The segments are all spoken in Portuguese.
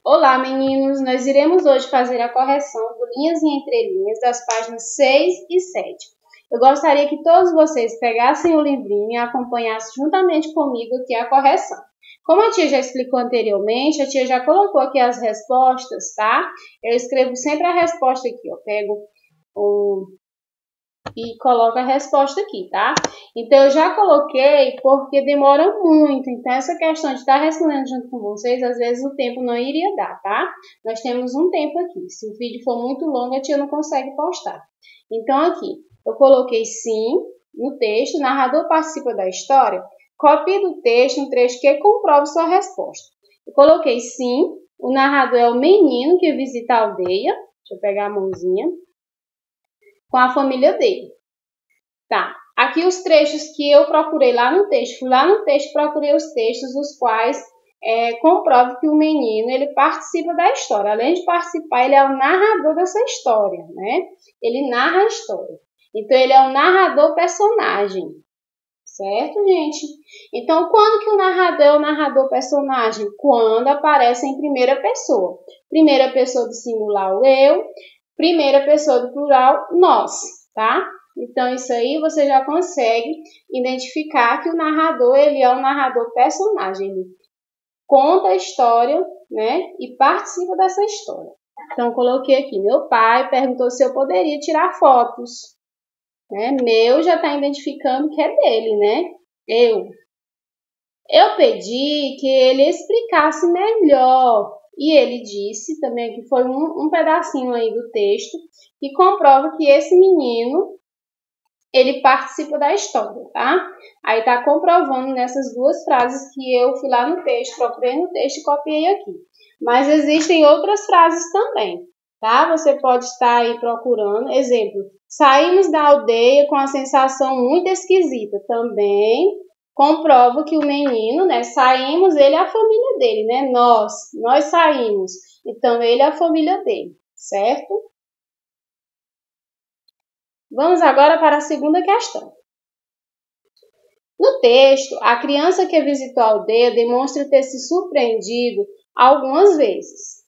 Olá, meninos! Nós iremos hoje fazer a correção do linhas e entrelinhas das páginas 6 e 7. Eu gostaria que todos vocês pegassem o livrinho e acompanhassem juntamente comigo aqui a correção. Como a tia já explicou anteriormente, a tia já colocou aqui as respostas, tá? Eu escrevo sempre a resposta aqui, ó. Pego e coloco a resposta aqui, tá? Então, eu já coloquei porque demora muito. Então, essa questão de estar respondendo junto com vocês, às vezes o tempo não iria dar, tá? Nós temos um tempo aqui. Se o vídeo for muito longo, a tia não consegue postar. Então, aqui, eu coloquei sim no texto. O narrador participa da história. Copie do texto um trecho que comprove sua resposta. Eu coloquei sim. O narrador é o menino que visita a aldeia. Deixa eu pegar a mãozinha. Com a família dele. Tá, aqui os trechos que eu procurei lá no texto. Fui lá no texto, procurei os textos os quais comprovam que o menino, ele participa da história. Além de participar, ele é o narrador dessa história, né? Ele narra a história. Então, ele é um narrador personagem. Certo, gente? Então, quando que o narrador é o narrador personagem? Quando aparece em primeira pessoa. Primeira pessoa do singular, o eu. Primeira pessoa do plural, nós, tá? Então, isso aí você já consegue identificar que o narrador, ele é um narrador personagem. Ele conta a história, né? E participa dessa história. Então, coloquei aqui, meu pai perguntou se eu poderia tirar fotos. Né? Meu já está identificando que é dele, né? Eu pedi que ele explicasse melhor. E ele disse, também aqui foi um pedacinho aí do texto, que comprova que esse menino, ele participa da história, tá? Aí tá comprovando nessas duas frases que eu fui lá no texto, procurei no texto e copiei aqui. Mas existem outras frases também, tá? Você pode estar aí procurando. Exemplo, saímos da aldeia com a sensação muito esquisita. Também comprova que o menino, né? Saímos, ele é a família dele, né? Nós saímos. Então, ele é a família dele, certo? Vamos agora para a segunda questão. No texto, a criança que visitou a aldeia demonstra ter se surpreendido algumas vezes.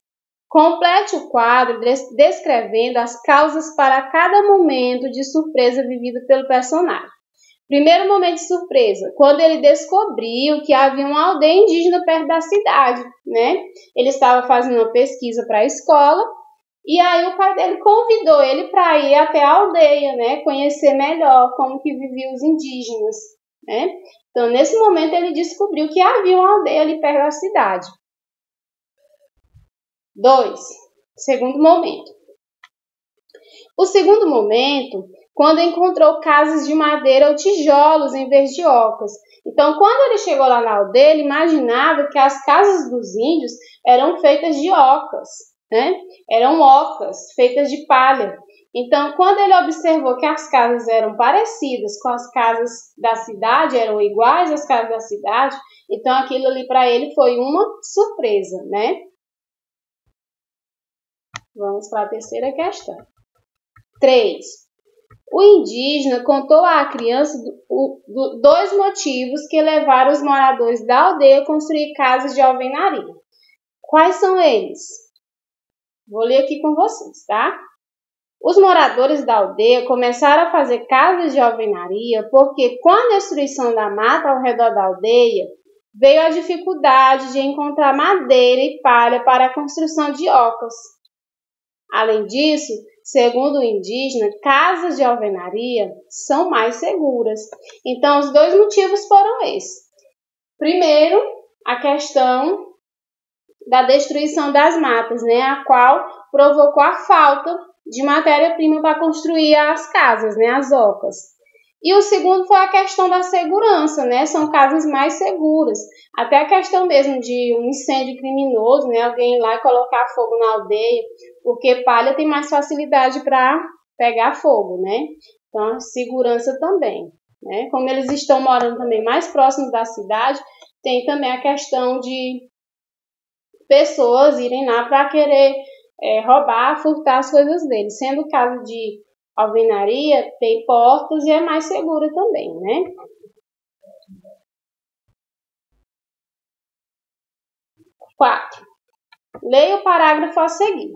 Complete o quadro descrevendo as causas para cada momento de surpresa vivido pelo personagem. Primeiro momento de surpresa, quando ele descobriu que havia uma aldeia indígena perto da cidade, né? Ele estava fazendo uma pesquisa para a escola e aí o pai dele convidou ele para ir até a aldeia, né? Conhecer melhor como que viviam os indígenas, né? Então, nesse momento, ele descobriu que havia uma aldeia ali perto da cidade. 2. Segundo momento. O segundo momento, quando encontrou casas de madeira ou tijolos em vez de ocas. Então, quando ele chegou lá na aldeia, ele imaginava que as casas dos índios eram feitas de ocas, né? Eram ocas feitas de palha. Então, quando ele observou que as casas eram parecidas com as casas da cidade, eram iguais às casas da cidade, então aquilo ali para ele foi uma surpresa, né? Vamos para a terceira questão. 3. O indígena contou à criança dois motivos que levaram os moradores da aldeia a construir casas de alvenaria. Quais são eles? Vou ler aqui com vocês, tá? Os moradores da aldeia começaram a fazer casas de alvenaria porque, com a destruição da mata ao redor da aldeia, veio a dificuldade de encontrar madeira e palha para a construção de ocas. Além disso, segundo o indígena, casas de alvenaria são mais seguras. Então, os dois motivos foram esses. Primeiro, a questão da destruição das matas, né, a qual provocou a falta de matéria-prima para construir as casas, né, as ocas. E o segundo foi a questão da segurança, né, são casas mais seguras. Até a questão mesmo de um incêndio criminoso, né, alguém ir lá e colocar fogo na aldeia, porque palha tem mais facilidade para pegar fogo, né. Então, segurança também, né. Como eles estão morando também mais próximos da cidade, tem também a questão de pessoas irem lá para querer roubar, furtar as coisas deles. Sendo o caso de alvenaria, tem portas e é mais segura também, né? 4. Leia o parágrafo a seguir.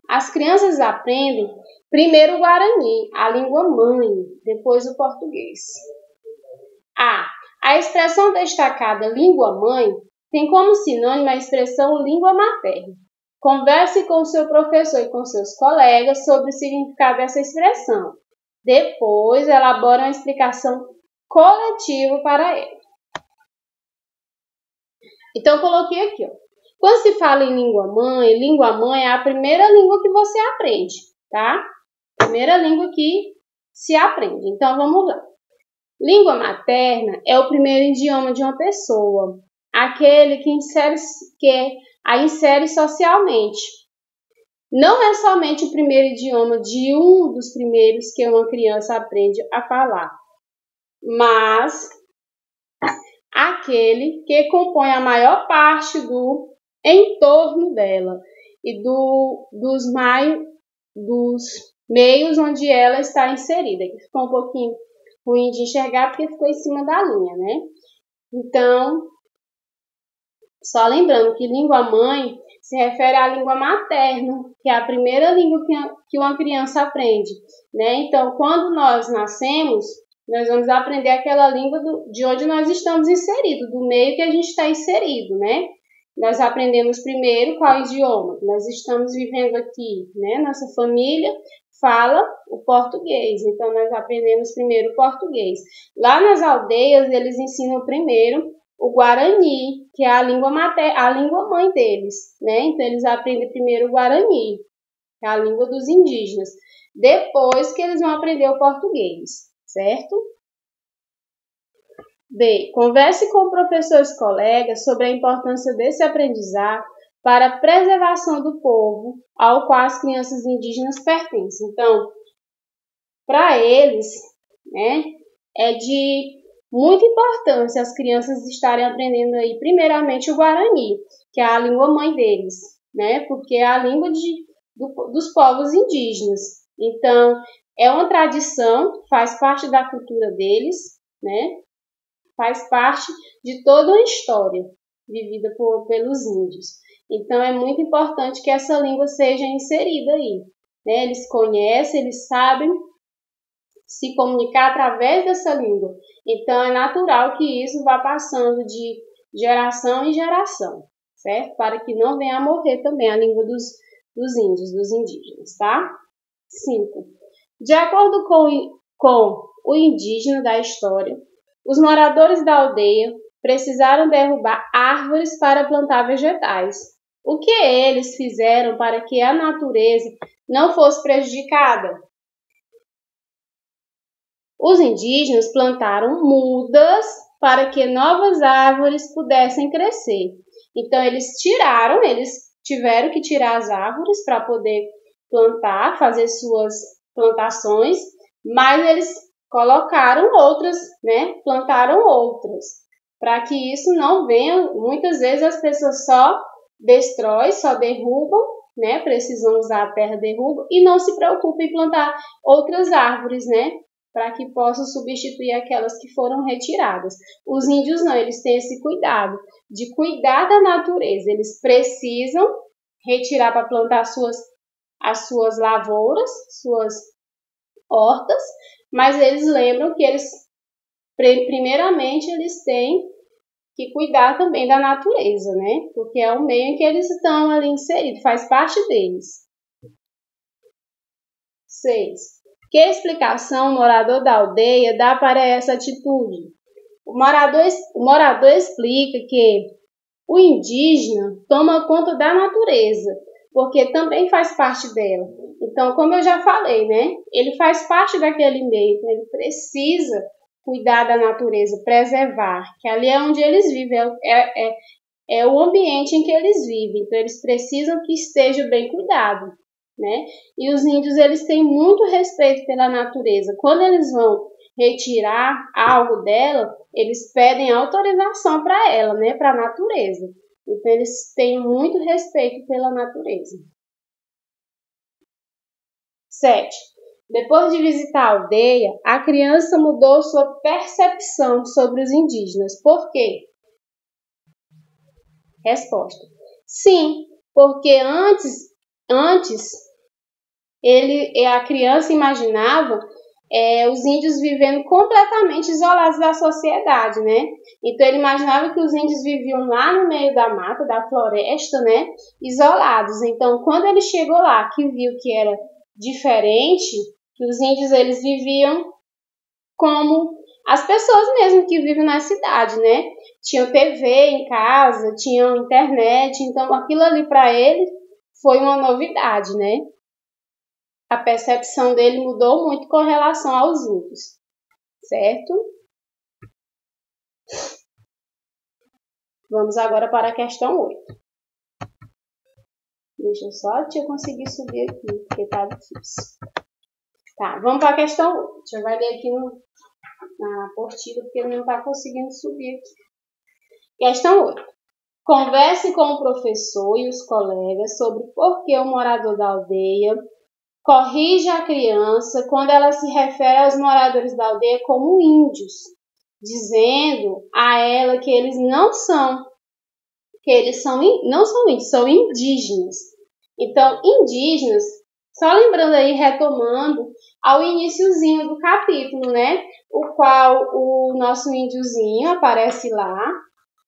As crianças aprendem primeiro o Guarani, a língua mãe, depois o português. A expressão destacada língua mãe tem como sinônimo a expressão língua materna. Converse com o seu professor e com seus colegas sobre o significado dessa expressão. Depois, elabore uma explicação coletiva para ela. Então, eu coloquei aqui, ó. Quando se fala em língua mãe é a primeira língua que você aprende, tá? Primeira língua que se aprende. Então, vamos lá. Língua materna é o primeiro idioma de uma pessoa, aquele que a insere socialmente. Não é somente o primeiro idioma de um dos primeiros que uma criança aprende a falar, mas aquele que compõe a maior parte do entorno dela e dos meios onde ela está inserida. Aqui ficou um pouquinho ruim de enxergar porque ficou em cima da linha, né? Então, só lembrando que língua mãe se refere à língua materna, que é a primeira língua que uma criança aprende, né? Então, quando nós nascemos, nós vamos aprender aquela língua de onde nós estamos inseridos, do meio que a gente está inserido, né? Nós aprendemos primeiro qual idioma? Nós estamos vivendo aqui, né? Nossa família fala o português, então nós aprendemos primeiro o português. Lá nas aldeias, eles ensinam primeiro o Guarani, que é a língua mãe deles, né? Então, eles aprendem primeiro o Guarani, que é a língua dos indígenas. Depois que eles vão aprender o português, certo? B. Converse com professores colegas sobre a importância desse aprendizado para a preservação do povo ao qual as crianças indígenas pertencem. Então, para eles, né, é de muita importância as crianças estarem aprendendo aí, primeiramente, o Guarani, que é a língua mãe deles, né, porque é a língua dos povos indígenas. Então, é uma tradição, faz parte da cultura deles, né, faz parte de toda uma história vivida pelos índios. Então, é muito importante que essa língua seja inserida aí, né? Eles conhecem, eles sabem se comunicar através dessa língua. Então, é natural que isso vá passando de geração em geração, certo? Para que não venha a morrer também a língua dos índios, dos indígenas, tá? 5. De acordo com o indígena da história, os moradores da aldeia precisaram derrubar árvores para plantar vegetais. O que eles fizeram para que a natureza não fosse prejudicada? Os indígenas plantaram mudas para que novas árvores pudessem crescer. Então, eles tiveram que tirar as árvores para poder plantar, fazer suas plantações, mas eles colocaram outras, né? Plantaram outras, para que isso não venha. Muitas vezes as pessoas só destroem, só derrubam, né? Precisam usar a terra, derrubam e não se preocupam em plantar outras árvores, né? Para que possam substituir aquelas que foram retiradas. Os índios não, eles têm esse cuidado de cuidar da natureza. Eles precisam retirar para plantar as suas lavouras, suas hortas, mas eles lembram que primeiramente, eles têm que cuidar também da natureza, né? Porque é o meio em que eles estão ali inseridos, faz parte deles. 6. Que explicação o morador da aldeia dá para essa atitude? O morador explica que o indígena toma conta da natureza, porque também faz parte dela. Então, como eu já falei, né? Ele faz parte daquele meio, então ele precisa cuidar da natureza, preservar, que ali é onde eles vivem, é o ambiente em que eles vivem, então eles precisam que esteja bem cuidado, né? E os índios, eles têm muito respeito pela natureza. Quando eles vão retirar algo dela, eles pedem autorização para ela, né? Para a natureza. Então, eles têm muito respeito pela natureza. 7. Depois de visitar a aldeia, a criança mudou sua percepção sobre os indígenas. Por quê? Resposta: sim, porque antes a criança imaginava os índios vivendo completamente isolados da sociedade, né? Então ele imaginava que os índios viviam lá no meio da mata, da floresta, né? Isolados. Então quando ele chegou lá, que viu que era diferente, que os índios eles viviam como as pessoas mesmo que vivem na cidade, né? Tinham TV em casa, tinham internet, então aquilo ali para ele foi uma novidade, né? A percepção dele mudou muito com relação aos índios, certo? Vamos agora para a questão 8. Deixa eu só conseguir subir aqui, porque tá difícil. Tá, vamos para a questão 8. Deixa eu ler aqui na apostila, porque ele não está conseguindo subir aqui. Questão 8. Converse com o professor e os colegas sobre por que o morador da aldeia corrige a criança quando ela se refere aos moradores da aldeia como índios, dizendo a ela que eles não são índios, são indígenas. Então, indígenas, só lembrando aí, retomando ao iniciozinho do capítulo, né? O qual o nosso índiozinho aparece lá,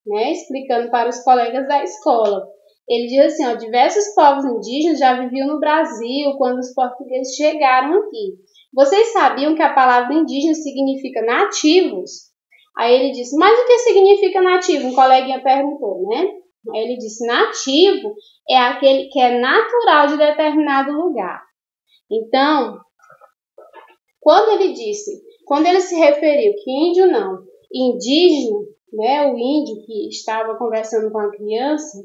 né? Explicando para os colegas da escola. Ele diz assim, ó, diversos povos indígenas já viviam no Brasil quando os portugueses chegaram aqui. Vocês sabiam que a palavra indígena significa nativos? Aí ele disse, mas o que significa nativo? Um coleguinha perguntou, né? Aí ele disse, nativo é aquele que é natural de determinado lugar. Então, quando ele se referiu que índio não, indígena, né, o índio que estava conversando com a criança,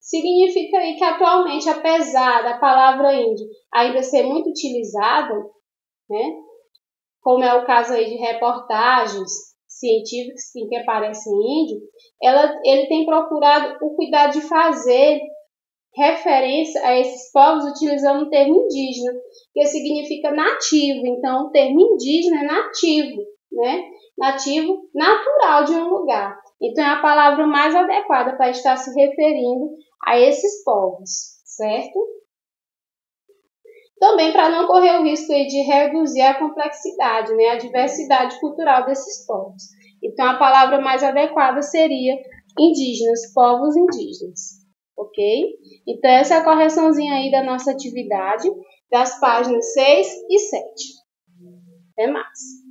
significa aí que atualmente, apesar da palavra índio ainda ser muito utilizada, né, como é o caso aí de reportagens científicas em que aparece índio, ele tem procurado o cuidado de fazer referência a esses povos utilizando o termo indígena, que significa nativo. Então, o termo indígena é nativo, né? Nativo natural de um lugar. Então, é a palavra mais adequada para estar se referindo a esses povos, certo? Também para não correr o risco de reduzir a complexidade, né? A diversidade cultural desses povos. Então, a palavra mais adequada seria indígenas, povos indígenas. Ok? Então, essa é a correçãozinha aí da nossa atividade, das páginas 6 e 7. Até mais!